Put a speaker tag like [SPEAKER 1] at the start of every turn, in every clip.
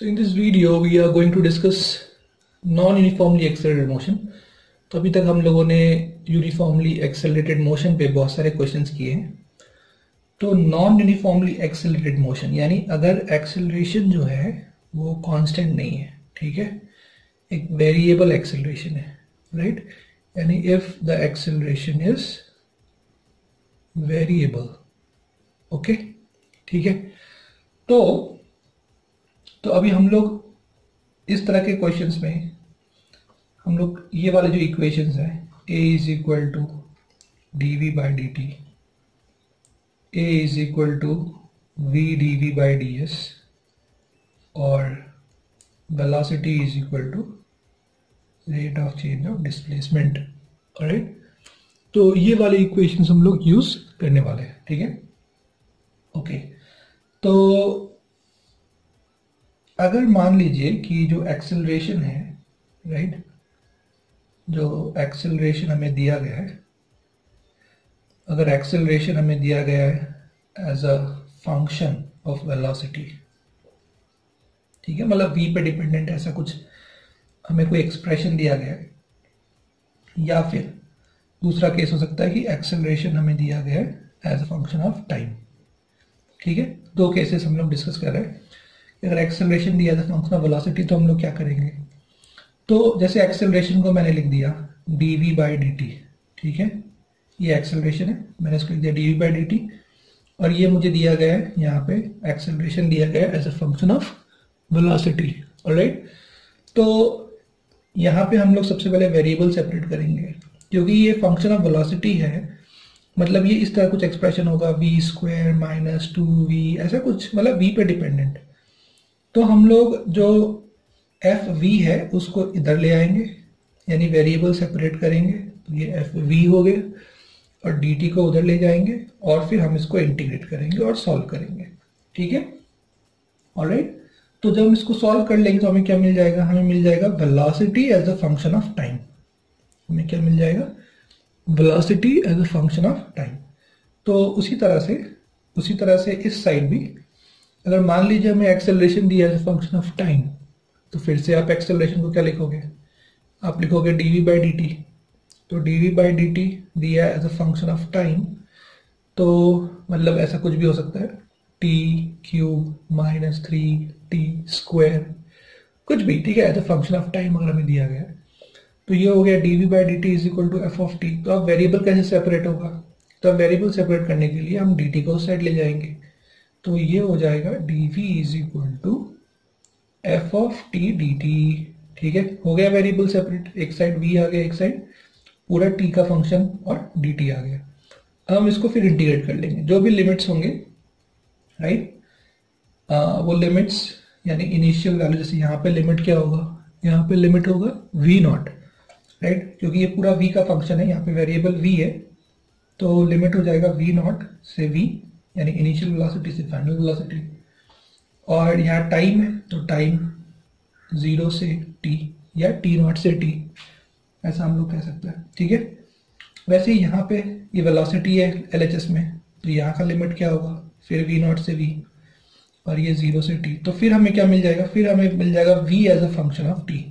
[SPEAKER 1] So in this video we are going to discuss non-uniformly accelerated motion. तो अभी तक हम लोगों ने यूनिफॉर्मली एक्सेलरेटेड मोशन पे बहुत सारे क्वेश्चंस किए हैं. तो नॉन यूनिफॉर्मली एक्सेलरेटेड मोशन यानी अगर एक्सेलरेशन जो है वो कांस्टेंट नहीं है, ठीक है, एक वेरिएबल एक्सेलरेशन है, राइट, यानी if the acceleration is variable, okay, ठीक है. तो अभी हम लोग इस तरह के क्वेश्चंस में हम लोग ये वाले जो इक्वेशंस हैं, a is equal to D we by D T, A is equal to we D we by D S और velocity is equal to rate of change of displacement, right. तो ये वाले इक्वेशंस हम लोग use करने वाले हैं, ठीक है, ओके. तो अगर मान लीजिए कि जो एक्सेलरेशन है, राइट, जो एक्सेलरेशन हमें दिया गया है, अगर एक्सेलरेशन हमें दिया गया है as a function of velocity, ठीक है, मतलब v पे डिपेंडेंट ऐसा कुछ हमें कोई एक्सप्रेशन दिया गया है, या फिर दूसरा केस हो सकता है कि एक्सेलरेशन हमें दिया गया है as a function of time, ठीक है. दो केसेस हम लोग डिस्कस कर रहे हैं. अगर एक्सेलरेशन दिया था फंक्शन ऑफ वेलोसिटी तो हम लोग क्या करेंगे, तो जैसे एक्सेलरेशन को मैंने लिख दिया D we by D T, ठीक है, ये एक्सेलरेशन है, मैंने इसको लिख दिया D we by D T, और ये मुझे दिया गया है यहाँ पे एक्सेलरेशन दिया गया है as a function of velocity, alright. तो यहाँ पे हम लोग सबसे पहले वेरिएबल सेपरेट करेंगे, क्योंकि ये फंक्शन ऑफ वेलोसिटी है, मतलब ये इस तरह कुछ एक्सप्रेशन होगा वी स्क्वायर माइनस 2v, ऐसा कुछ, मतलब v पे डिपेंडेंट. तो हम लोग जो एफ वी है उसको इधर ले आएंगे, यानी वेरिएबल सेपरेट करेंगे, तो ये एफ वी हो गए, और डी टी को उधर ले जाएंगे और फिर हम इसको इंटीग्रेट करेंगे और सॉल्व करेंगे, ठीक है, ऑलराइट. तो जब हम इसको सॉल्व कर लेंगे तो हमें क्या मिल जाएगा, हमें मिल जाएगा velocity as a function of time. हमें क्या मिल जाएगा, velocity as a function of time. तो उसी तरह से इस साइड भी अगर मान लीजिए हमें एक्सेलरेशन दिया as a function of time, तो फिर से आप एक्सेलरेशन को क्या लिखोगे, आप लिखोगे D we by D T. तो D we by D T दिया as a function of time, तो मतलब ऐसा कुछ भी हो सकता है, T cube minus 3t square, कुछ भी, ठीक है, as a function of time अगर हमें दिया गया है. तो ये हो गया D we by D T is equal to F of T. तो अब वेरिएबल कैसे सेपरेट होगा, तो अब वेरिएबल सेपरेट करने के लिए हम डी टी को उस साइड ले जाएंगे, तो ये हो जाएगा D V is equal to F of T D T, ठीक है, हो गया वेरिएबल सेपरेट. एक साइड v आ गया, एक साइड पूरा t का फंक्शन और dt आ गया. अब हम इसको फिर इंटीग्रेट कर लेंगे, जो भी लिमिट्स होंगे, राइट, वो लिमिट्स यानी इनिशियल वैल्यू, जैसे यहाँ पे लिमिट क्या होगा, यहाँ पे लिमिट होगा v नॉट, राइट, क्योंकि ये पूरा v का फंक्शन है, यहाँ पे वेरिएबल v है, तो लिमिट हो जाएगा v नॉट से v, यानी इनिशियल वेलोसिटी से फाइनल वेलोसिटी. और यहाँ टाइम है, तो टाइम 0 से t या t नॉट से t, ऐसा हम लोग कह सकते हैं, ठीक है. वैसे ही यहाँ पे ये वेलोसिटी है LHS में, तो यहाँ का लिमिट क्या होगा, फिर v नॉट से v, और ये 0 से t. तो फिर हमें क्या मिल जाएगा, फिर हमें मिल जाएगा v as a function of t,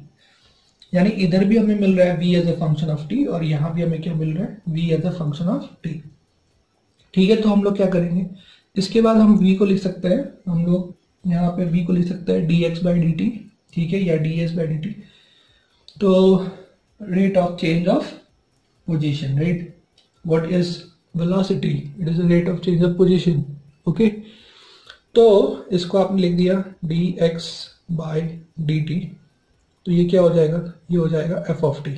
[SPEAKER 1] यानी इधर भी हमें मिल रहा है v as a function of t, और यहाँ भी हमें क्या मिल रहा है, v as a function of t, ठीक है. तो हम लोग क्या करेंगे, इसके बाद हम v को लिख सकते हैं, हम लोग यहाँ पे v को लिख सकते हैं dx बाई डी टी, ठीक है, या ds बाई डी टी. तो rate of change of position, right, what is velocity, it is rate of change of position, okay. तो इसको आपने लिख दिया dx बाई डी टी, तो ये क्या हो जाएगा, ये हो जाएगा f ऑफ t,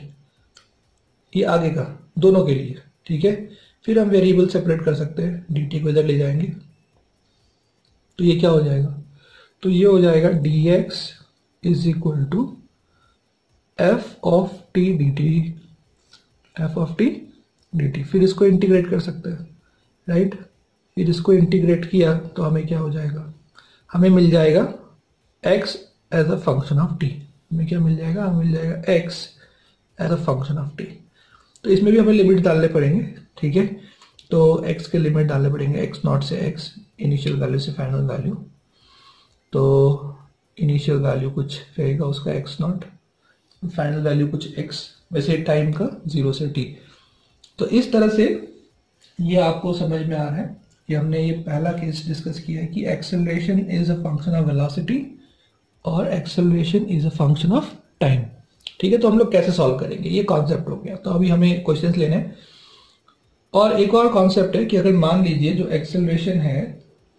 [SPEAKER 1] ये आगे का दोनों के लिए, ठीक है. फिर हम वेरिएबल सेपरेट कर सकते हैं, dt को इधर ले जाएंगे, तो ये क्या हो जाएगा, तो ये हो जाएगा dx is equal to F of T D T, F of T D T. फिर इसको इंटीग्रेट कर सकते हैं, राइट. फिर इसको इंटीग्रेट किया तो हमें क्या हो जाएगा, हमें मिल जाएगा x as a function of t. हमें क्या मिल जाएगा, हमें मिल जाएगा x as a function of t. तो इसमें भी हमें लिमिट डालने पड़ेंगे, ठीक है. तो x के लिमिट डालने पड़ेंगे, x नॉट से x, इनिशियल वैल्यू से फाइनल वैल्यू. तो इनिशियल वैल्यू कुछ रहेगा उसका x नॉट, फाइनल वैल्यू कुछ x, वैसे टाइम का 0 से t। तो इस तरह से ये आपको समझ में आ रहा है कि हमने ये पहला केस डिस्कस किया है कि acceleration is a function of velocity और acceleration is a function of time. ठीक है, तो हम लोग कैसे सॉल्व करेंगे, ये कॉन्सेप्ट हो गया। तो अभी हमें क्वेश्चंस लेने हैं। और एक और कॉन्सेप्ट है कि अगर मान लीजिए जो एक्सेलरेशन है,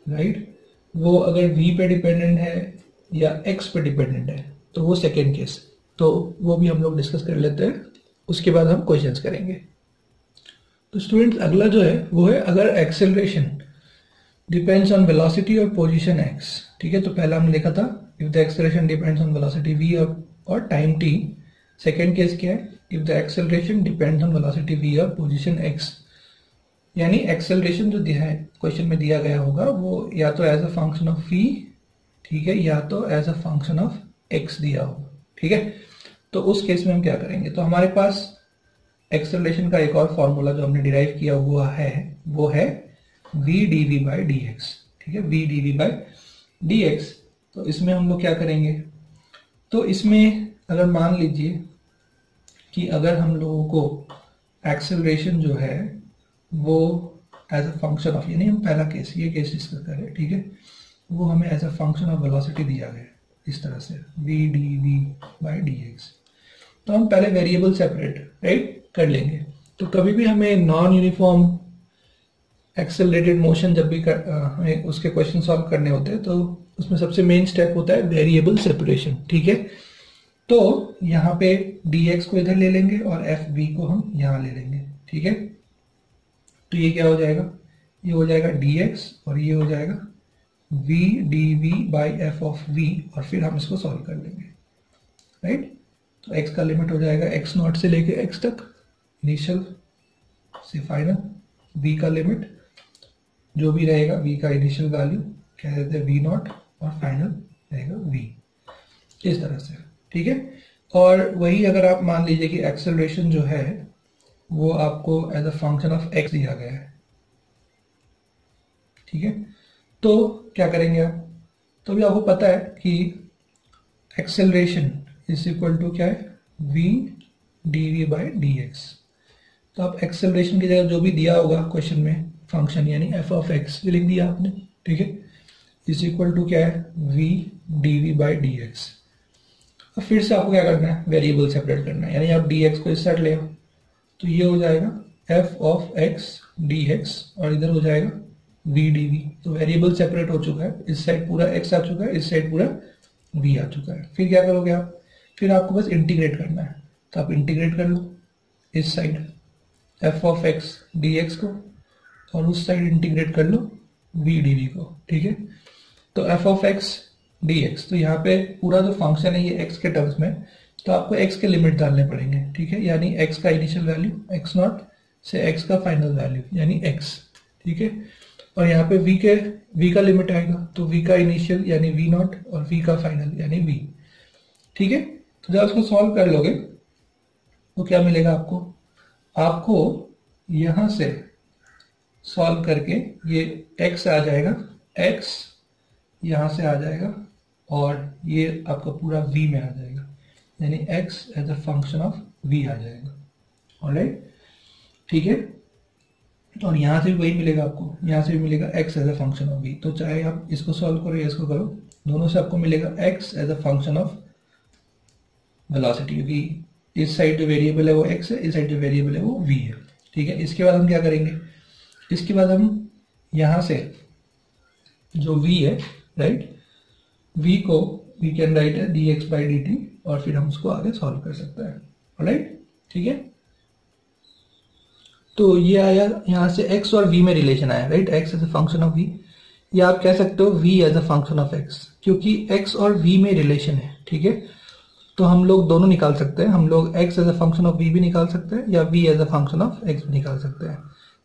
[SPEAKER 1] राइट, वो अगर v पे डिपेंडेंट है या x पे डिपेंडेंट है, तो वो सेकेंड केस, तो वो भी हम लोग डिस्कस कर लेते हैं, उसके बाद हम क्वेश्चंस करेंगे। तो स्टूडेंट्स अगला जो है वो है अगर एक्सेलरेशन डिपेंड्स ऑन वेलोसिटी और पोजीशन x। ठीक है, तो पहला हमने देखा था if the acceleration depends on velocity v और टाइम t। सेकेंड केस क्या है, if the acceleration depends on velocity v और पोजीशन x, यानी एक्सेलरेशन जो दिया है क्वेश्चन में दिया गया होगा वो या तो as a function of v, ठीक है, या तो as a function of x दिया होगा। ठीक है, तो उस केस में हम क्या करेंगे, तो हमारे पास एक्सेलरेशन का एक और फॉर्मूला जो हमने डिराइव किया हुआ है वो है v dv by dx। ठीक है, v dv by dx। तो इसमें हम लोग क्या करेंगे, तो इसमें अगर मान लीजिए कि अगर हम लोगों को एक्सेलरेशन जो है वो एज अ फंक्शन ऑफ, यानी हम पहला केस, ये केस डिस्कस कर रहे हैं, ठीक है, वो हमें as a function of velocity दिया गया है इस तरह से v dv by dx। तो हम पहले वेरिएबल सेपरेट, राइट, कर लेंगे। तो कभी भी हमें नॉन यूनिफॉर्म एक्सेलरेटेड मोशन जब भी हमें उसके क्वेश्चन सॉल्व करने होते हैं तो उसमें सबसे मेन स्टेप होता है वेरिएबल सेपरेशन। ठीक है, तो यहाँ पे dx को इधर ले लेंगे और fv को हम यहाँ ले लेंगे। ठीक है, तो ये क्या हो जाएगा, ये हो जाएगा dx और ये हो जाएगा v dv by f of v, और फिर हम इसको सॉल्व कर लेंगे, राइट। तो x का लिमिट हो जाएगा x नॉट से लेके x तक, इनिशियल से फाइनल, v का लिमिट जो भी रहेगा, v का इनिशियल वैल्यू कह देते हैं v नॉट, और फाइनल रहेगा v, इस तरह से। ठीक है, और वही अगर आप मान लीजिए कि एक्सेलरेशन जो है वो आपको as a function of x दिया गया है, ठीक है, तो क्या करेंगे आप, तो भी आपको पता है कि एक्सेलरेशन इज इक्वल टू क्या है, v dv by dx। तो आप एक्सेलरेशन की जगह जो भी दिया होगा क्वेश्चन में फंक्शन यानी f of x लिख दिया आपने, ठीक है, इज इक्वल टू क्या है, v dv by dx। अब फिर से आपको क्या करना है, वेरिएबल सेपरेट करना है, यानी आप dx को इस साइड ले आओ, तो ये हो जाएगा f of x dx और इधर हो जाएगा v dv। तो वेरिएबल सेपरेट हो चुका है, इस साइड पूरा x आ चुका है, इस साइड पूरा v आ चुका है। फिर क्या करोगे आप, फिर आपको बस इंटीग्रेट करना है, तो आप इंटीग्रेट कर लो इस side f of x dx को, और उस साइड इंटीग्रेट कर लो v dv को। ठीक है, तो f of x dx, तो यहाँ पे पूरा जो फंक्शन है ये x के टर्म्स में, तो आपको x के लिमिट डालने पड़ेंगे। ठीक है, यानी x का इनिशियल वैल्यू x नॉट से x का फाइनल वैल्यू यानी x। ठीक है, और यहाँ पे v का लिमिट आएगा, तो v का इनिशियल यानी v नॉट और v का फाइनल यानी v। ठीक है, तो जब उसको सॉल्व कर लोगे तो क्या मिलेगा आपको यहां से सॉल्व करके ये x आ जाएगा, x यहां से आ जाएगा और ये आपका पूरा v में आ जाएगा, यानी x as a function of v आ जाएगा। ऑलराइट, ठीक है, और यहां से भी वही मिलेगा आपको, यहां से भी मिलेगा x as a function of v। तो चाहे आप इसको सॉल्व करो या इसको करो, दोनों से आपको मिलेगा x as a function of velocity, क्योंकि इस साइड जो वेरिएबल है वो x है, इस साइड जो वेरिएबल है वो v है। ठीक है, इसके बाद हम क्या करेंगे, इसके बाद हम यहां से जो v है, राइट, v को वी कैन राइट है dx by dt, और फिर हम उसको आगे सॉल्व कर सकते हैं। ऑलराइट, ठीक है, तो ये आया यहां से x और v में रिलेशन आया, right, x as a function of v, या आप कह सकते हो v as a function of x, क्योंकि x और v में रिलेशन है। ठीक है, तो हम लोग दोनों निकाल सकते हैं, हम लोग x as a function of v भी निकाल सकते हैं या v as a function of x भी निकाल सकते हैं।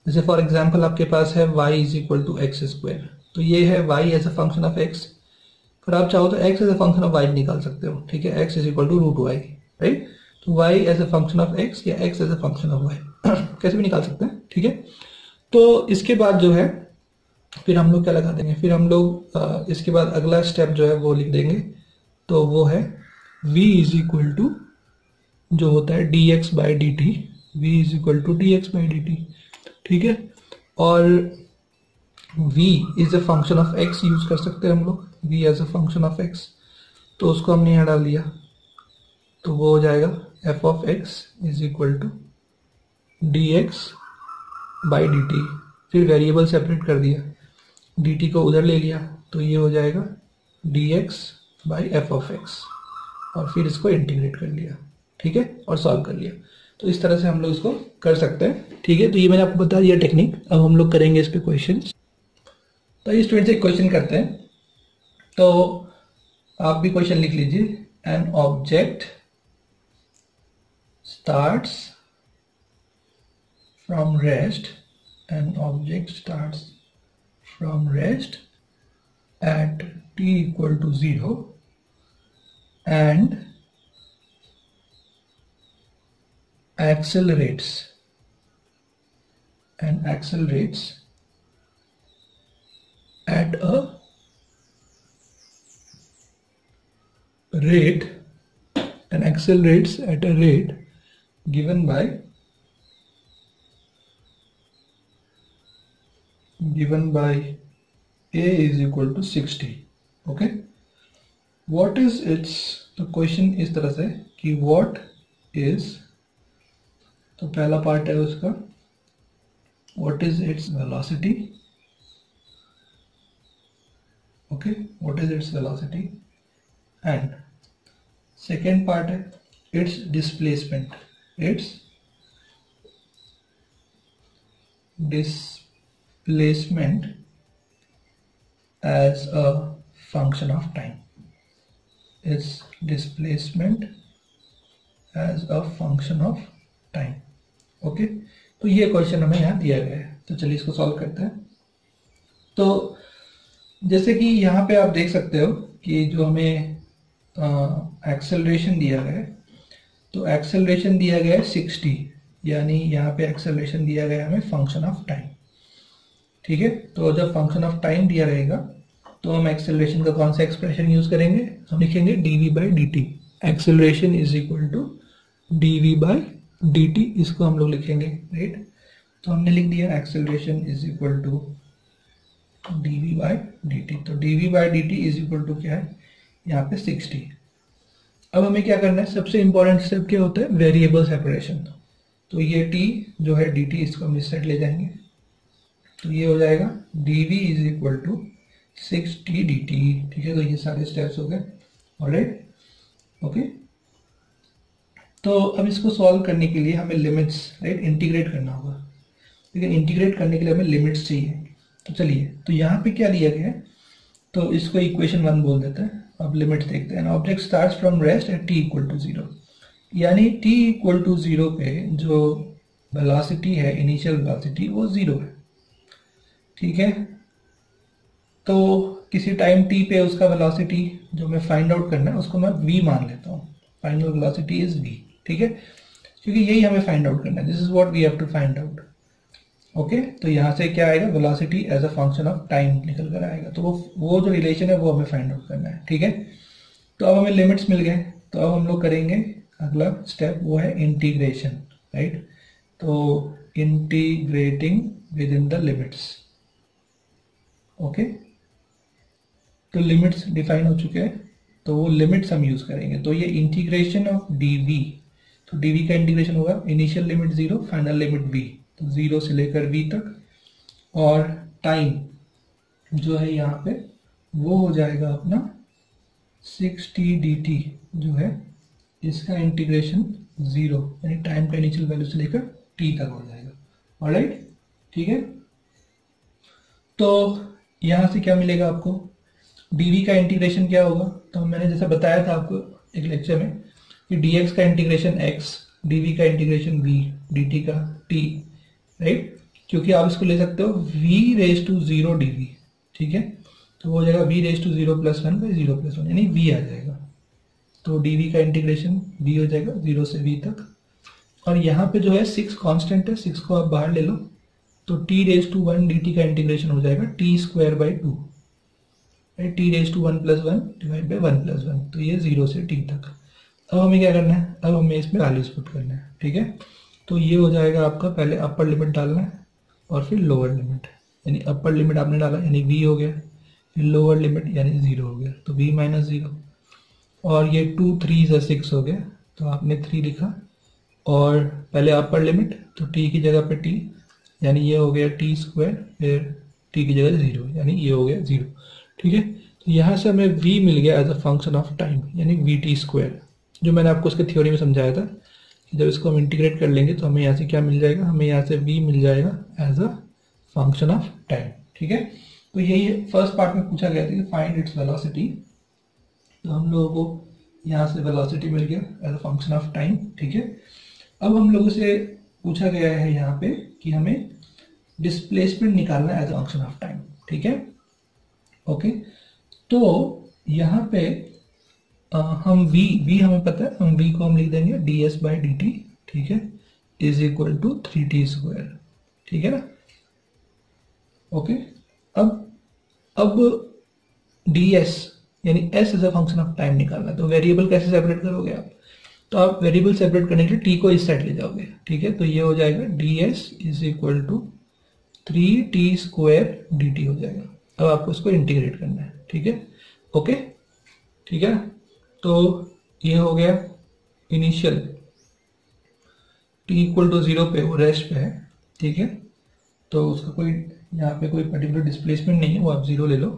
[SPEAKER 1] जैसे फॉर एग्जांपल आपके पास है y is equal to x square, तो ये है y as a function of x, फिर आप चाहो तो x as a function of y निकाल सकते हो। ठीक है, x is equal to root Y, right, तो y as a function of x या x as a function of y कैसे भी निकाल सकते हैं। ठीक है, तो इसके बाद जो है फिर हम लोग क्या लगा देंगे, फिर हम लोग इसके बाद अगला स्टेप जो है वो लिख देंगे तो वो है v इज इक्वल टू जो होता है dx by D T, v is equal to dx by D T, ठीक है। और v is a function of x use कर सकते हैं हम लोग, v as a function of x, तो उसको हमने यहाँ डाल दिया, तो वो हो जाएगा f of x is equal to dx by D T. फिर वेरिएबल सेपरेट कर दिया, dt को उधर ले लिया, तो ये हो जाएगा dx by F of x, और फिर इसको इंटीग्रेट कर लिया, ठीक है, और सॉल्व कर लिया। तो इस तरह से हम लोग इसको कर सकते हैं, ठीक है। तो ये मैंने आपको बता दिया टेक्निक। अब हम लोग करेंगे इस पे क्वेश्चन। तो ये स्टूडेंट से क्वेश्चन करते हैं, तो आप भी क्वेश्चन लिख लीजिए। An object starts from rest, an object starts from rest at t equal to 0 and accelerates at a rate given by a is equal to 60, okay. what is its, तो question इस तरह से कि what is, तो पहला part है उसका what is its velocity, okay, what is its velocity, and second part है its displacement as a function of time, its displacement as a function of time, okay. तो ये क्वेश्चन हमें यहाँ दिया गया है, तो चलिए इसको सॉल्व करते हैं। तो जैसे कि यहाँ पे आप देख सकते हो कि जो हमें एक्सेलरेशन दिया गया है, तो एक्सेलरेशन दिया गया है 60, यानी यहाँ पे एक्सेलरेशन दिया गया है हमें फंक्शन ऑफ टाइम, ठीक है। तो जब फंक्शन ऑफ टाइम दिया रहेगा तो हम एक्सेलरेशन का कौन सा एक्सप्रेशन यूज करेंगे, हम लिखेंगे dv by D T, acceleration is equal to dv by D T, इसको हम लोग लिखेंगे, राइट। तो हमने लिख दिया acceleration is equal to dv by D T, तो dv by D T is equal to क्या है यहाँ पे 60। अब हमें क्या करना है, सबसे इंपॉर्टेंट स्टेप क्या होता है, वेरिएबल सेपरेशन। तो ये t जो है dt, इसको हम इस साइड ले जाएंगे, तो ये हो जाएगा dv is equal to 60 dt, ठीक है। तो ये सारे स्टेप्स हो गए, ऑलराइट, ओके। तो अब इसको सॉल्व करने के लिए हमें लिमिट्स, राइट, इंटीग्रेट करना होगा, लेकिन इंटीग्रेट करने के लिए हमें लिमिट्स चाहिए। तो चलिए, तो यहाँ पे क्या दिया गया है, तो इसको इक्वेशन 1 बोल देते हैं। अब लिमिट्स देखते हैं। Object starts from rest at t equal to 0, यानी t इक्वल टू 0 पे जो वेलोसिटी है, इनिशियल वेलोसिटी, वो 0 है, ठीक है। तो किसी टाइम t पे उसका वेलोसिटी जो मैं फाइंड आउट करना है उसको मैं v मान लेता हूँ, फाइनल वेलोसिटी इज v, ठीक है, क्योंकि यही हमें फाइंड आउट करना है, this is what we have to find out, okay. तो यहाँ से क्या आएगा, velocity as a function of time निकल कर आएगा, तो वो जो रिलेशन है वो हमें फाइंड आउट करना है, ठीक है। तो अब हमें लिमिट्स मिल गए, तो अब हम लोग करेंगे अगला स्टेप, वो है इंटीग्रेशन, राइट। तो integrating with in the limits, okay. तो लिमिट्स डिफाइन हो चुके हैं, तो वो लिमिट्स हम यूज करेंगे। तो ये इंटीग्रेशन ऑफ dv, तो dv का इंटीग्रेशन होगा initial limit 0, final limit v, तो 0 से लेकर v तक, और टाइम जो है यहाँ पे वो हो जाएगा अपना 60 dt, जो है इसका इंटीग्रेशन 0, यानी टाइम का इनिशियल वैल्यू से लेकर t तक हो जाएगा, ऑलराइट, ठीक है। तो यहाँ से क्या मिलेगा आपको, dv का इंटीग्रेशन क्या होगा, तो मैंने जैसे बताया था आपको एक लेक्चर में कि dx का इंटीग्रेशन x, dv का इंटीग्रेशन v, dt का t, राइट, क्योंकि आप इसको ले सकते हो v रेज टू 0 dv, ठीक है। तो वो हो जाएगा v raise to 0 plus 1 by 0 plus 1, यानी v आ जाएगा। तो dv का इंटीग्रेशन v हो जाएगा 0 से v तक, और यहाँ पे जो है 6 कांस्टेंट है, 6 को आप बाहर ले लो, तो t रेज टू 1 dt का इंटीग्रेशन हो जाएगा t square by 2, right, T raise to 1+1 divide by 1+1, तो ये 0 से टी तक। अब हमें क्या करना है, अब हमें इसमें वैल्यूज पुट करना है, ठीक है। तो ये हो जाएगा आपका, पहले अपर लिमिट डालना है और फिर लोअर लिमिट, यानी अपर लिमिट आपने डाला यानी v हो गया, फिर लोअर लिमिट यानी 0 हो गया, तो v माइनस 0, और ये 2 3 6 हो गया, तो आपने 3 लिखा, और पहले अपर लिमिट तो t की जगह पे t, यानी ये हो गया t स्क्वायर, फिर t की जगह 0, यानी ये हो गया 0, ठीक है। तो यहाँ से हमें v मिल गया as a function of time, यानी vt स्क्वायर, जो मैंने आपको उसके थ्योरी में समझाया था कि जब इसको हम इंटीग्रेट कर लेंगे तो हमें यहाँ से क्या मिल जाएगा, हमें यहाँ से v मिल जाएगा as a function of time, ठीक है। तो यही फर्स्ट पार्ट में पूछा गया था कि फाइंड इट्स वेलोसिटी, तो हम लोगों को यहाँ से वेलोसिटी मिल गया as a function of time, ठीक है। अब हम लोगों से पूछा गया है यहाँ पे कि हमें डिस्प्लेसमेंट निकालना है as a function of time, ठीक है, ओके। तो यहाँ पे हम v हमें पता है, हम v को हम लिख देंगे ds/dt, ठीक है, is equal to 3t square, ठीक है ना, ओके। अब ds यानी s is a function of time निकालना है, तो वेरिएबल कैसे सेपरेट करोगे आप, तो आप वेरिएबल सेपरेट करने के लिए t को इस साइड ले जाओगे, ठीक है। तो ये हो जाएगा ds is equal to 3t square dt हो जाएगा। अब आपको इसको इंटीग्रेट करना है, ठीक है, ओके, ठीक है। तो ये हो गया इनिशियल t इक्वल टू 0 पे वो रेस्ट पे है, ठीक है, तो उसका कोई यहाँ पे कोई पर्टिकुलर डिस्प्लेसमेंट नहीं है, वो आप 0 ले लो,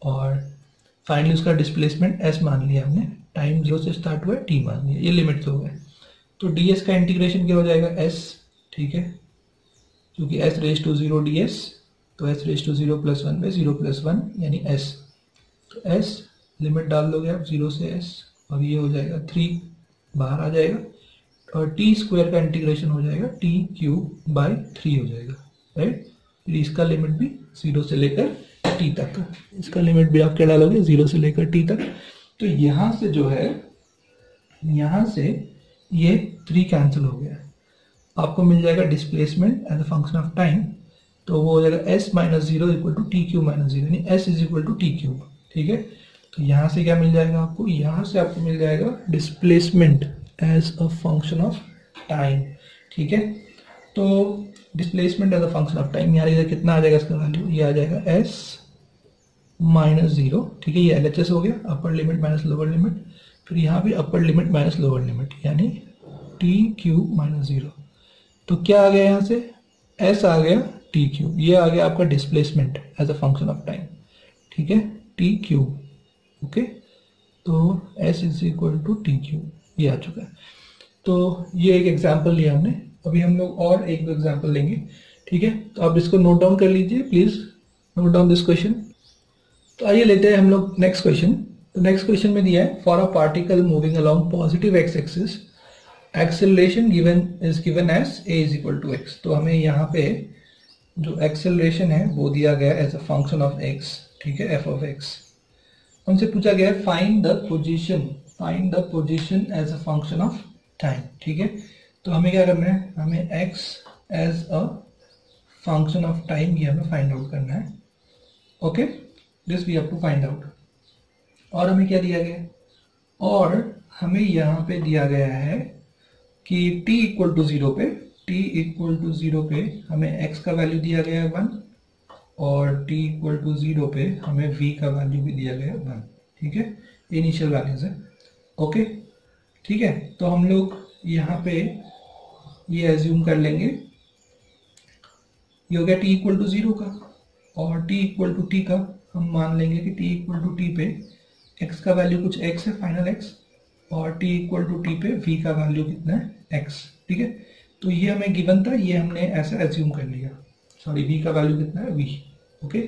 [SPEAKER 1] और फाइनली उसका डिस्प्लेसमेंट s मान लिया हमने, टाइम 0 से स्टार्ट हुआ है, t मान लिया, ये लिमिट हो गए। तो ds का इंटीग्रेशन क्या हो जाएगा s, ठीक है, क्योंकि s रेज टू 0 ds, तो s रेज टू 0 + 1 बाई 0 + 1 यानी s, तो s लिमिट डाल दोगे आप 0 से s, और ये हो जाएगा 3 बाहर आ जाएगा, और t स्क्वायर का इंटीग्रेशन हो जाएगा t³/3 हो जाएगा, राइट। फिर इसका लिमिट भी 0 से लेकर t तक, इसका लिमिट भी आप क्या डालोगे 0 से लेकर t तक। तो यहाँ से जो है, यहाँ से ये 3 कैंसिल हो गया, आपको मिल जाएगा displacement as a function of time, तो वो हो जाएगा s - 0 इक्वल टू t³ - 0, यानी s is equal to t³, ठीक है। तो यहाँ से क्या मिल जाएगा आपको, यहाँ से आपको मिल जाएगा displacement as a function of time, ठीक है। तो displacement as a function of time, यहाँ इधर कितना आ जाएगा इसका वैल्यू, ये आ जाएगा s - 0, ठीक है, ये LHS हो गया, upper limit minus lower limit, फिर यहाँ भी upper limit minus lower limit, यानी t³ - 0। तो क्या आ गया यहाँ से, s आ गया t³, ये आ गया आपका displacement as a function of time, ठीक है, t³, ओके। तो s is equal to t³, ये आ चुका है। तो ये एक एग्जाम्पल लिया हमने, अभी हम लोग और एक दो एग्जाम्पल लेंगे, ठीक है। तो आप इसको नोट डाउन कर लीजिए, please note down this question. तो आइए लेते हैं हम लोग नेक्स्ट क्वेश्चन। तो नेक्स्ट क्वेश्चन में दिया है, for a particle moving along positive x axis acceleration is given as a is equal to x। तो हमें यहाँ पे जो एक्सेलरेशन है वो दिया गया as a function of x, ठीक है, f ऑफ x। हमसे पूछा गया है find the position as a function of time, ठीक है। तो हमें क्या करना है, हमें x as a function of time ये हमें फाइंड आउट करना है, okay, this we have to find out. और हमें क्या दिया गया है, और हमें यहाँ पे दिया गया है कि t इक्वल टू 0 पे, हमें x का वैल्यू दिया गया है 1, और t इक्वल टू 0 पे हमें v का वैल्यू भी दिया गया है 1, ठीक है, इनिशियल वैल्यूज है, ओके, ठीक है। तो हम लोग यहाँ पे ये एज्यूम कर लेंगे, ये हो गया t इक्वल टू 0 का, और t इक्वल टू t का हम मान लेंगे कि t इक्वल टू t पे x का वैल्यू कुछ x है, फाइनल x, और t इक्वल टू t पे v का वैल्यू कितना है x, ठीक है। तो ये हमें गिवन था, ये हमने ऐसा एज्यूम कर लिया, सॉरी v का वैल्यू कितना है v, ओके।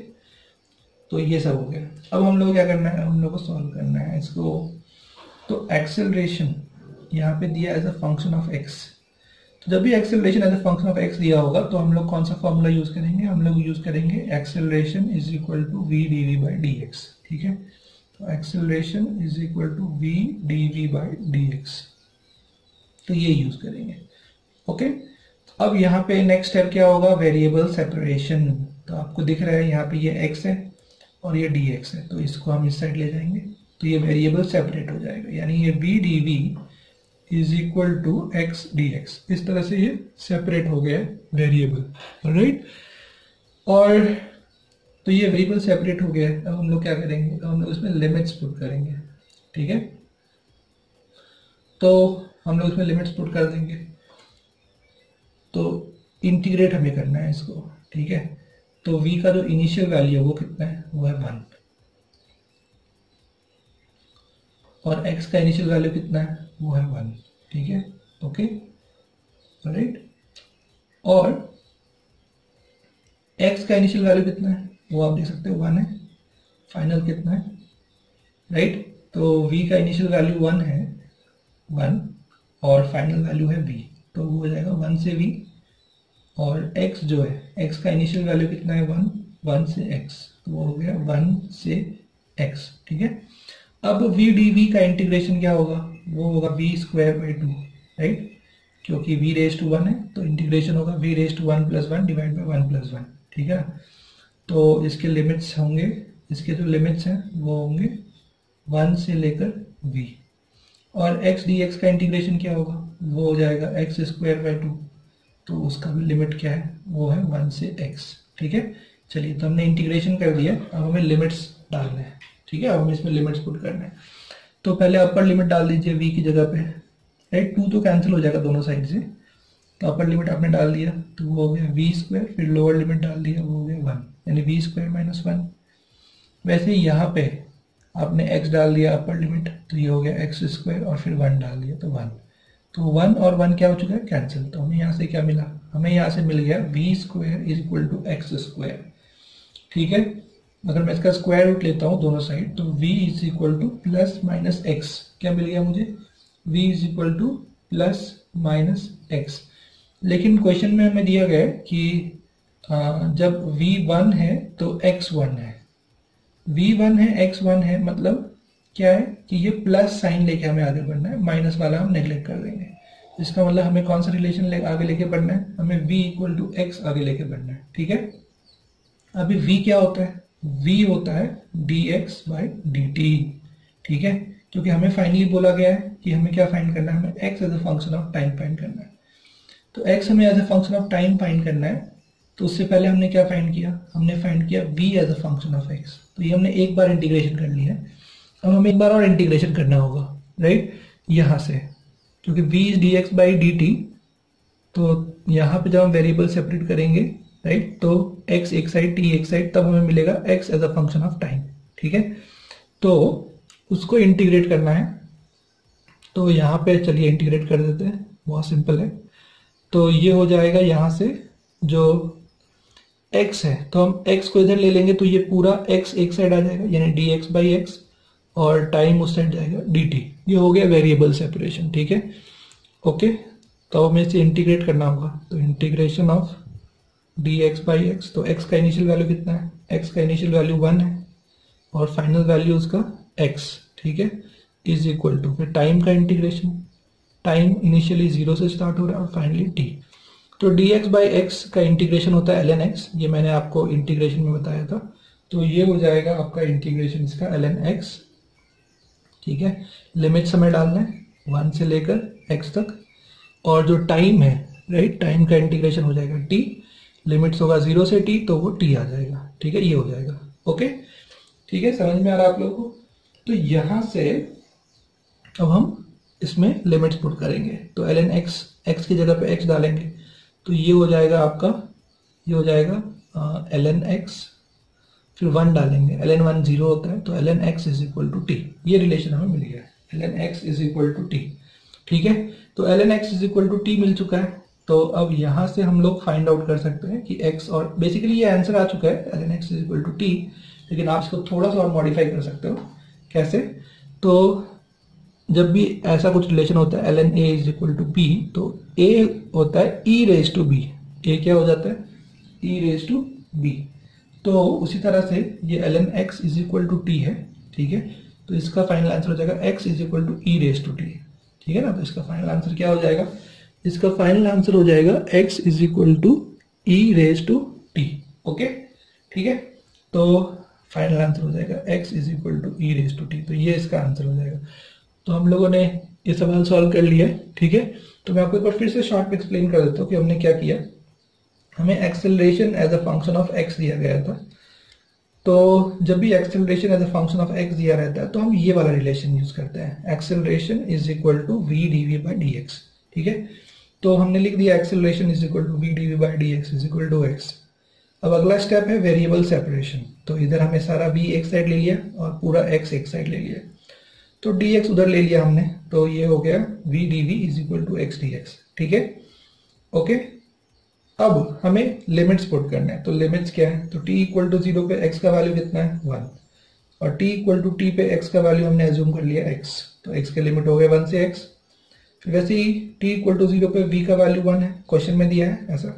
[SPEAKER 1] तो ये सब हो गया। अब हम लोग क्या करना है, हम लोग को सॉल्व करना है इसको। तो एक्सेलरेशन यहाँ पे दिया as a function of x, तो जब भी acceleration as a function of x दिया होगा तो हम लोग कौन सा फॉर्मूला यूज करेंगे, हम लोग यूज करेंगे acceleration is equal to v dv/dx, ठीक है। तो acceleration is equal to v dv/dx, तो ये यूज करेंगे, ओके। अब यहाँ पे नेक्स्ट स्टेप क्या होगा, वेरिएबल सेपरेशन। तो आपको दिख रहा है यहाँ पे ये x है और ये dx है, तो इसको हम इस साइड ले जाएंगे तो ये वेरिएबल सेपरेट हो जाएगा, यानी ये v dv is equal to x dx। इस तरह से ये सेपरेट हो गया वेरिएबल, राइट। और तो ये वेरिएबल सेपरेट हो गया है। अब हम लोग क्या करेंगे, हम लोग इसमें लिमिट्स पुट करेंगे, ठीक है। तो हम लोग इसमें लिमिट्स पुट कर देंगे, तो इंटीग्रेट हमें करना है इसको, ठीक है। तो v का जो इनिशियल वैल्यू है वो कितना है, वो है 1, और x का इनिशियल वैल्यू कितना है, वो है 1, ठीक है, ओके, राइट। और x का इनिशियल वैल्यू कितना है, वो आप देख सकते हो 1 है, फाइनल कितना है, राइट। तो v का इनिशियल वैल्यू 1 है, 1, और फाइनल वैल्यू है v, तो वो हो जाएगा 1 से v, और x जो है, x का इनिशियल वैल्यू कितना है 1, 1 से x, तो वो हो गया 1 से x, ठीक है। अब v dv का इंटीग्रेशन क्या होगा, वो होगा v स्क्वायर बाई 2, राइट, क्योंकि v रेज टू 1 है, तो इंटीग्रेशन होगा v raise to 1 plus 1 divide by 1 plus 1, ठीक है। तो इसके लिमिट्स होंगे, इसके जो लिमिट्स हैं वो होंगे 1 से लेकर v, और x dx का इंटीग्रेशन क्या होगा, वो हो जाएगा x स्क्वायर बाई 2, तो उसका भी लिमिट क्या है, वो है 1 से x, ठीक है। चलिए, तो हमने इंटीग्रेशन कर दिया, अब हमें लिमिट्स डालने हैं, ठीक है। अब हमें इसमें लिमिट्स पुट करना है, तो पहले अपर लिमिट डाल दीजिए v की जगह पे, राइट। 2 तो कैंसिल हो जाएगा दोनों साइड से, तो अपर लिमिट आपने डाल दिया तो वो हो गया v स्क्वायर, फिर लोअर लिमिट डाल दिया, वो हो गया 1, यानी v स्क्वायर माइनस 1। वैसे ही यहाँ पे आपने x डाल दिया अपर लिमिट, तो ये हो गया x स्क्वायर, और फिर 1 डाल दिया तो 1, तो 1 और 1 क्या हो चुका है, कैंसिल। तो हमें यहाँ से क्या मिला, हमें यहाँ से मिल गया v square is equal to x square, ठीक है। अगर मैं इसका स्क्वायर रूट लेता हूँ दोनों साइड, तो v is equal to plus minus x, क्या मिल गया मुझे, v is equal to plus minus x. लेकिन क्वेश्चन में हमें दिया गया है कि जब v 1 है तो x 1 है, v 1 है x 1 है, मतलब क्या है कि ये प्लस साइन लेके हमें आगे बढ़ना है, माइनस वाला हम नेग्लेक्ट कर देंगे। इसका मतलब हमें कौन सा रिलेशन आगे लेके बढ़ना है, हमें v इक्वल टू एक्स आगे लेके बढ़ना है, ठीक है। अभी v क्या होता है, v होता है dx बाई dt, ठीक है, क्योंकि हमें फाइनली बोला गया है कि हमें क्या फाइंड करना है, हमें x as a function of time find करना है। तो x हमें as a function of time find करना है, तो उससे पहले हमने क्या फाइंड किया, हमने फाइंड किया v as a function of x। तो ये हमने एक बार इंटीग्रेशन कर लिया है, अब हमें एक बार और इंटीग्रेशन करना होगा, राइट, यहाँ से, क्योंकि v is dx by dt, तो यहाँ पे जब हम वेरिएबल सेपरेट करेंगे, राइट, तो x एक साइड t एक साइड, तब हमें मिलेगा x as a function of time, ठीक है। तो उसको इंटीग्रेट करना है, तो यहाँ पे चलिए इंटीग्रेट कर देते हैं, बहुत सिंपल है। तो ये हो जाएगा यहाँ से जो x है, तो हम x को इधर ले लेंगे, तो ये पूरा x एक साइड आ जाएगा, यानी dx बाई एक्स, और टाइम उस साइड जाएगा dt। ये हो गया वेरिएबल सेपरेशन, ठीक है, ओके। तो हमें इसे इंटीग्रेट करना होगा, तो integration of dx by x, तो x का इनिशियल वैल्यू कितना है, x का इनिशियल वैल्यू 1 है, और फाइनल वैल्यू उसका x, ठीक है, इज इक्वल टू, फिर टाइम का इंटीग्रेशन, टाइम इनिशियली 0 से स्टार्ट हो रहा है और फाइनली t, तो dx बाई एक्स का इंटीग्रेशन होता है ln x, ये मैंने आपको इंटीग्रेशन में बताया था। तो ये हो जाएगा आपका इंटीग्रेशन इसका ln x, ठीक है। लिमिट्स हमें डालना है 1 से लेकर x तक, और जो टाइम है, राइट, टाइम का इंटीग्रेशन हो जाएगा t, लिमिट्स होगा 0 से t, तो वो t आ जाएगा, ठीक है, ये हो जाएगा, ओके, ठीक है, समझ में आ रहा है आप लोगों को। तो यहाँ से अब हम इसमें लिमिट्स पुट करेंगे, तो ln x, x की जगह पे x डालेंगे, तो ये हो जाएगा आपका, ये हो जाएगा ln x, फिर 1 डालेंगे, ln 1 0 होता है, तो ln x is equal to t, ये रिलेशन हमें मिल गया है, ln x is equal to t, ठीक है। तो ln x is equal to t मिल चुका है, तो अब यहाँ से हम लोग फाइंड आउट कर सकते हैं कि x, और बेसिकली ये आंसर आ चुका है ln x is equal to t, लेकिन आप इसको थोड़ा सा और मॉडिफाई कर सकते हो, कैसे, तो जब भी ऐसा कुछ रिलेशन होता है ln a is equal to b, तो a होता है e raise to b, a क्या हो जाता है, e रेज टू b, तो उसी तरह से ये ln x is equal to t है, ठीक है। तो इसका फाइनल आंसर हो जाएगा x is equal to e raise to t, ठीक है ना। तो इसका फाइनल आंसर क्या हो जाएगा, इसका फाइनल आंसर हो जाएगा x is equal to e raise to t, okay, ठीक है। तो फाइनल आंसर हो जाएगा x is equal to e raise to t. तो ये इसका आंसर हो जाएगा। तो हम लोगों ने ये सवाल सॉल्व कर लिया है, ठीक है। तो मैं आपको एक बार फिर से शॉर्ट में एक्सप्लेन कर देता हूँ कि हमने क्या किया। हमें acceleration as a function of x दिया गया था। तो जब भी acceleration as a function of x दिया रहता है तो हम ये वाला रिलेशन यूज करते हैं, acceleration is equal to v dv by dx, ठीक है। तो हमने लिख दिया acceleration is equal to v dv by dx is equal to x। अब अगला स्टेप है वेरिएबल सेपरेशन। तो इधर हमें सारा v एक साइड ले लिया और पूरा x एक साइड ले लिया, तो dx उधर ले लिया हमने, तो ये हो गया v dv is equal to x dx, ठीक है, ओके। अब हमें लिमिट्स पुट करने हैं। तो लिमिट्स क्या है, तो t इक्वल टू 0 पे x का वैल्यू कितना है 1, और t इक्वल टू t पे x का वैल्यू हमने एज्यूम कर लिया x, तो x के लिमिट हो गए 1 से x। फिर वैसे ही t इक्वल टू 0 पे v का वैल्यू 1 है, क्वेश्चन में दिया है ऐसा,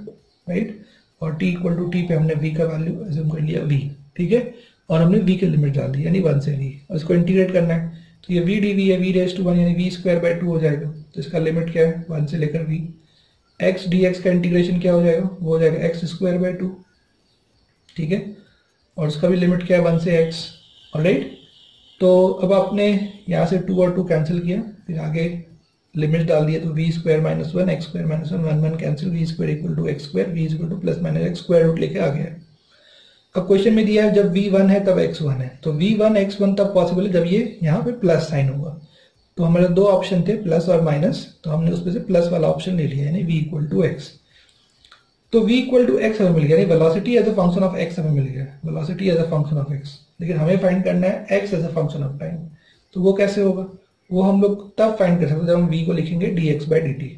[SPEAKER 1] राइट। और t इक्वल टू t पे हमने v का वैल्यू एज्यूम कर लिया v, ठीक है, और हमने v के लिमिट डाल दी यानी 1 से v, और इसको इंटीग्रेट करना है। तो ये v dv है v रेज टू 1 यानी v स्क्वायर बाई 2 हो जाएगा। तो इसका लिमिट क्या है 1 से लेकर v। x dx का इंटीग्रेशन क्या हो जाएगा, वो हो जाएगा x स्क्वायर बाई 2, ठीक है, और उसका भी लिमिट क्या है 1 से x, ऑलराइट। तो अब आपने यहाँ से 2 और 2 कैंसिल किया, फिर आगे लिमिट डाल दिया, तो v square minus 1 x square minus 1 1 cancel, v square equal to x square, v equal to plus minus x square root लेके आ गया। अब क्वेश्चन में दिया है जब v1 है तब x1 है, तो v1 x1 तब पॉसिबल है जब ये यहाँ पे प्लस साइन होगा। तो हमारे दो ऑप्शन थे प्लस और माइनस, तो हमने उसमें से प्लस वाला ऑप्शन ले लिया यानी v इक्वल टू एक्स। तो v इक्वल टू एक्स हमें मिल गया, यानी velocity as a function of x हमें मिल गया, velocity as a function of x। लेकिन हमें फाइंड करना है x as a function of time. तो वो कैसे होगा, वो हम लोग तब फाइंड कर सकते हैं जब हम v को लिखेंगे dx बाई dt।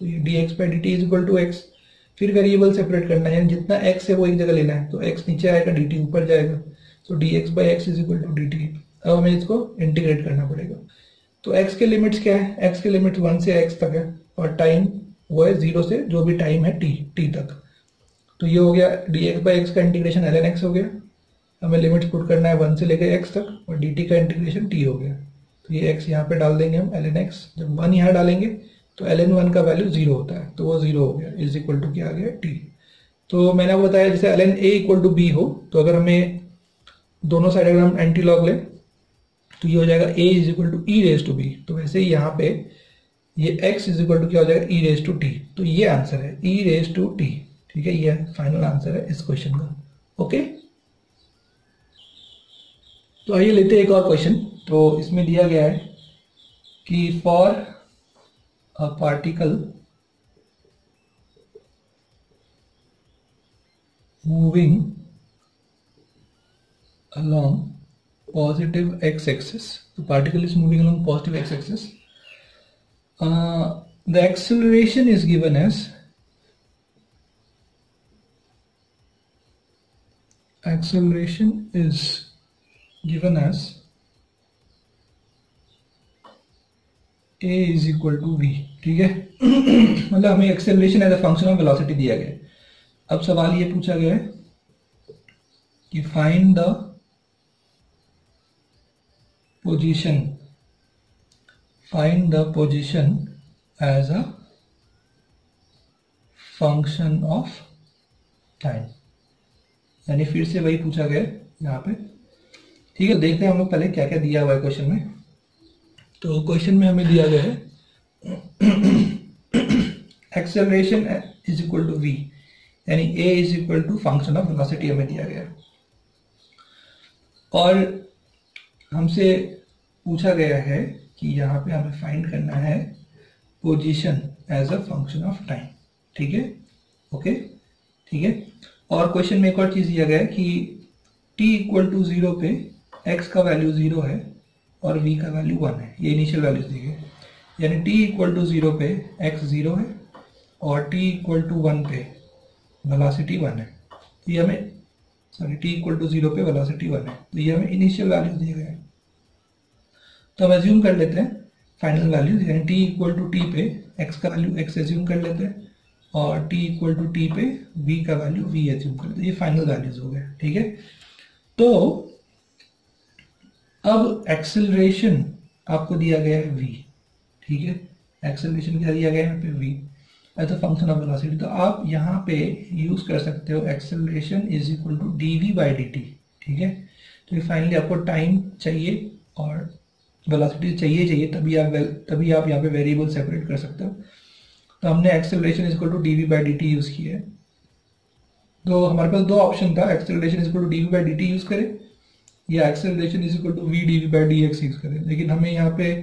[SPEAKER 1] तो ये dx by dt is equal to x. फिर वेरिएबल सेपरेट करना है, यानी जितना x है वो एक जगह लेना है, तो x नीचे आएगा dt ऊपर जाएगा, तो dx by x is equal to dt। अब हमें इसको इंटीग्रेट करना पड़ेगा। तो x के लिमिट्स क्या है, x के लिमिट 1 से x तक है, और टाइम वो है 0 से जो भी टाइम है t तक। तो ये हो गया dx बाई एक्स का इंटीग्रेशन ln x हो गया। हमें लिमिट्स पुट करना है 1 से लेकर x तक, और dt का इंटीग्रेशन t हो गया। तो ये x यहाँ पे डाल देंगे हम ln x, जब 1 यहाँ डालेंगे तो ln 1 का वैल्यू 0 होता है, तो वो 0 हो गया, इज इक्वल टू क्या आ गया t। तो मैंने आपको बताया जैसे ln a equal to b हो, तो अगर हमें दोनों साइड अगर हम एंटी लॉग लें तो ये हो जाएगा a is equal to e raise to b. तो वैसे ही यहाँ पे ये x इज इक्वल टू क्या हो जाएगा ई रेज टू टी। तो ये आंसर है ई रेज टू टी, ठीक है, ये फाइनल आंसर है इस क्वेश्चन का, ओके। तो आइए लेते हैं एक और क्वेश्चन। तो इसमें दिया गया है कि for a particle moving along positive x-axis, the particle is moving along positive x-axis, the acceleration is given as a is equal to v, ठीक है। मतलब हमें acceleration as a function of velocity दिया गया है। अब सवाल ये पूछा गया है कि find the position as a function of time, यानी फिर से वही पूछा गया यहाँ पे, ठीक है। देखते हैं हम लोग पहले क्या क्या दिया हुआ है क्वेश्चन में। तो क्वेश्चन में हमें दिया गया है acceleration is equal to v, यानी a is equal to function of velocity हमें दिया गया है, और हमसे पूछा गया है कि यहाँ पे हमें फाइंड करना है position as a function of time, ठीक है, ओके, ठीक है। और क्वेश्चन में एक और चीज दिया गया है कि t इक्वल टू 0 पे x का वैल्यू 0 है और v का वैल्यू 1 है, ये इनिशियल वैल्यूज दिए गए, यानी t इक्वल टू 0 पे x 0 है और t इक्वल टू 1 पे वेलोसिटी 1 है। तो ये हमें t इक्वल टू 0 पे वेलोसिटी 1 है, तो ये हमें इनिशियल वैल्यूज दिए गए हैं। तो हम एज्यूम कर लेते हैं फाइनल वैल्यूज, यानी t इक्वल टू टी पे x का वैल्यू x एज्यूम कर लेते हैं और t इक्वल टू टी पे v का वैल्यू v एज्यूम कर लेते हैं। ये फाइनल वैल्यूज हो गए, ठीक है। तो अब एक्सेलरेशन आपको दिया गया है v, ठीक है, एक्सेलरेशन क्या दिया गया है यहाँ पे v as a function of velocity. तो आप यहाँ पे यूज कर सकते हो acceleration is equal to dv by dt, ठीक है। तो फाइनली आपको टाइम चाहिए और वेलोसिटी चाहिए तभी आप यहाँ पे वेरिएबल सेपरेट कर सकते हो। तो हमने acceleration equal to D we by D t use किया है। तो हमारे पास दो ऑप्शन था, acceleration equal to D we by D t use करें या acceleration equal to we D we by d x use करें। लेकिन हमें यहाँ पे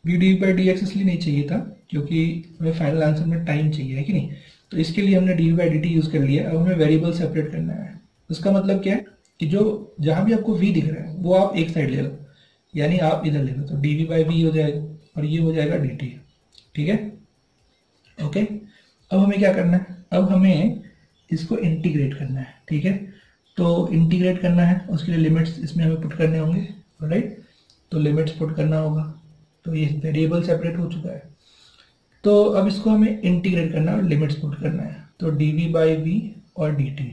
[SPEAKER 1] v D we by d x इसलिए नहीं चाहिए था क्योंकि हमें फाइनल आंसर में टाइम चाहिए, है कि नहीं। तो इसके लिए हमने d we by D t use कर लिया। अब हमें वेरिएबल सेपरेट करना है। उसका मतलब क्या है कि जो जहाँ भी आपको v दिख रहा है वो आप एक साइड ले लो, यानी आप इधर ले लो, तो डी वी बाई वी हो जाएगा और ये हो जाएगा डी टी। ठीक है, ओके। अब हमें क्या करना है, अब हमें इसको इंटीग्रेट करना है। ठीक है, तो इंटीग्रेट करना है, उसके लिए लिमिट्स इसमें हमें पुट करने होंगे, राइट। तो लिमिट्स पुट करना होगा। तो ये वेरिएबल सेपरेट हो चुका है। तो अब इसको हमें इंटीग्रेट करना है और लिमिट्स पुट करना है। तो डी वी बाई वी और डी टी।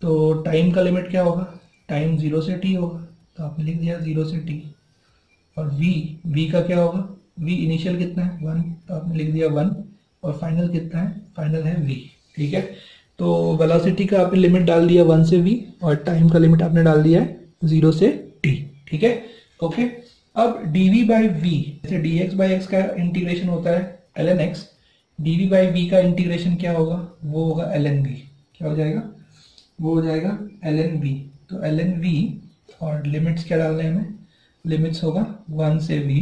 [SPEAKER 1] तो टाइम का लिमिट क्या होगा, टाइम 0 से t होगा, तो आपने लिख दिया 0 से t। और v का क्या होगा, v इनिशियल कितना है 1, तो आपने लिख दिया 1। और फाइनल कितना है, फाइनल है v। ठीक है, तो वेलोसिटी का आपने लिमिट डाल दिया 1 से v और टाइम का लिमिट आपने डाल दिया है 0 से t। ठीक है, ओके। अब dv बाई v, जैसे dx बाई x का इंटीग्रेशन होता है ln x, dv by v का इंटीग्रेशन क्या होगा, वो होगा ln v। क्या हो जाएगा, वो हो जाएगा ln v। तो ln v और लिमिट्स क्या डालने हैं हमें, लिमिट्स होगा 1 से v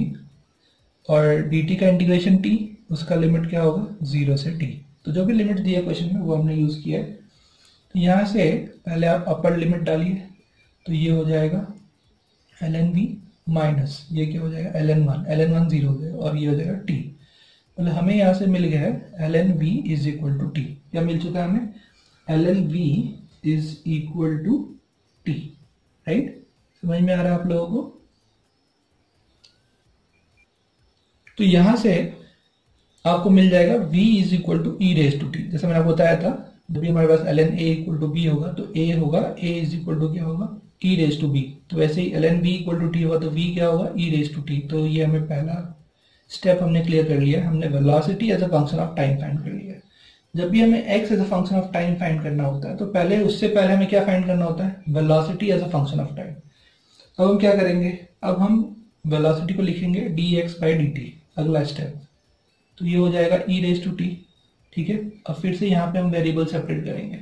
[SPEAKER 1] और dt का इंटीग्रेशन t, उसका लिमिट क्या होगा 0 से t। तो जो भी लिमिट दिया क्वेश्चन में वो हमने यूज़ किया है। तो यहाँ से पहले आप अपर लिमिट डालिए, तो ये हो जाएगा ln v माइनस ये क्या हो जाएगा ln1 0 हो जाएगा और ये हो जाएगा t। मतलब हमें यहाँ से मिल गया है ln v is equal to t। क्या मिल चुका है हमें, ln v is equal to t, right. समझ में आ रहा है आप लोगों को। तो यहां से आपको मिल जाएगा v is equal to e raise to t. जैसे मैंने आपको बताया था, जब भी हमारे पास ln a equal to b होगा तो a होगा a इज इक्वल टू क्या होगा e रेज टू b। तो वैसे ही ln v equal to t होगा तो v क्या होगा e रेज टू t। तो ये हमें पहला स्टेप हमने क्लियर कर लिया। हमने velocity as a function of time find कर लिया। जब भी हमें x as a function of time find करना होता है तो उससे पहले हमें क्या फाइंड करना होता है, velocity as a function of time. अब हम क्या करेंगे, अब हम वेलोसिटी को लिखेंगे dx बाई dt, अगला स्टेप। तो ये हो जाएगा e रेज टू t। ठीक है, अब फिर से यहाँ पे हम वेरिएबल सेपरेट करेंगे।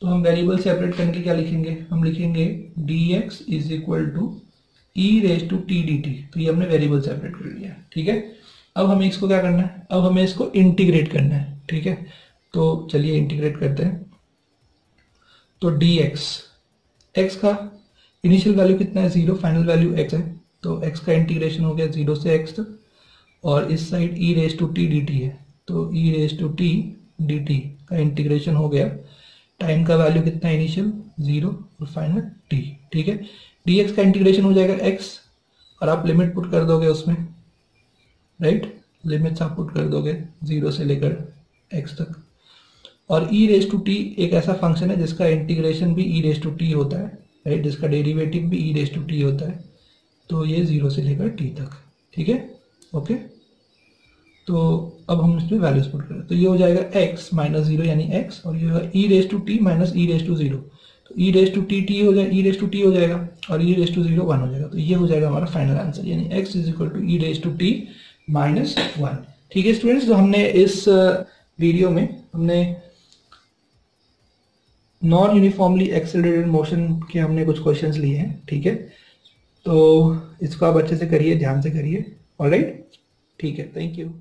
[SPEAKER 1] तो हम वेरिएबल सेपरेट करने के क्या लिखेंगे, हम लिखेंगे dx is equal to e raise to t dt। तो ये हमने वेरिएबल सेपरेट कर लिया। ठीक है, अब हमें इसको क्या करना है, अब हमें इसको इंटीग्रेट करना है। ठीक है, तो चलिए इंटीग्रेट करते हैं। तो dx, x का इनिशियल वैल्यू कितना है 0, फाइनल वैल्यू x है। तो x का इंटीग्रेशन हो गया 0 से x तक और इस side e raise to t dt है। तो e raise to t dt का इंटीग्रेशन हो गया। टाइम का वैल्यू कितना है इनिशियल 0 और फाइनल t। ठीक है, dx का इंटीग्रेशन हो जाएगा x और आप लिमिट पुट कर दोगे उसमें, राइट। लिमिट्स आप पुट कर दोगे 0 से लेकर x तक। और e रेज टू t एक ऐसा फंक्शन है जिसका इंटीग्रेशन भी e रेज टू t होता है, राइट, जिसका डेरिवेटिव भी e रेज टू t होता है। तो ये 0 से लेकर t तक। ठीक है, ओके। तो अब हम इसमें वैल्यूज पुट करें तो ये हो जाएगा x माइनस 0 यानी x और ये होगा e raise to t minus e raise to 0। तो e रेज टू t हो जाएगा, e रेज टू t हो जाएगा और e रेज टू 0 1 हो जाएगा। तो ये हो जाएगा हमारा फाइनल आंसर, यानी x is equal to e raise to t minus 1। ठीक है स्टूडेंट्स, तो हमने इस वीडियो में हमने नॉन यूनिफॉर्मली एक्सेलरेटेड मोशन के हमने कुछ क्वेश्चंस लिए हैं। ठीक है, तो इसको आप अच्छे से करिए, ध्यान से करिए। ऑलराइट, ठीक है, थैंक यू।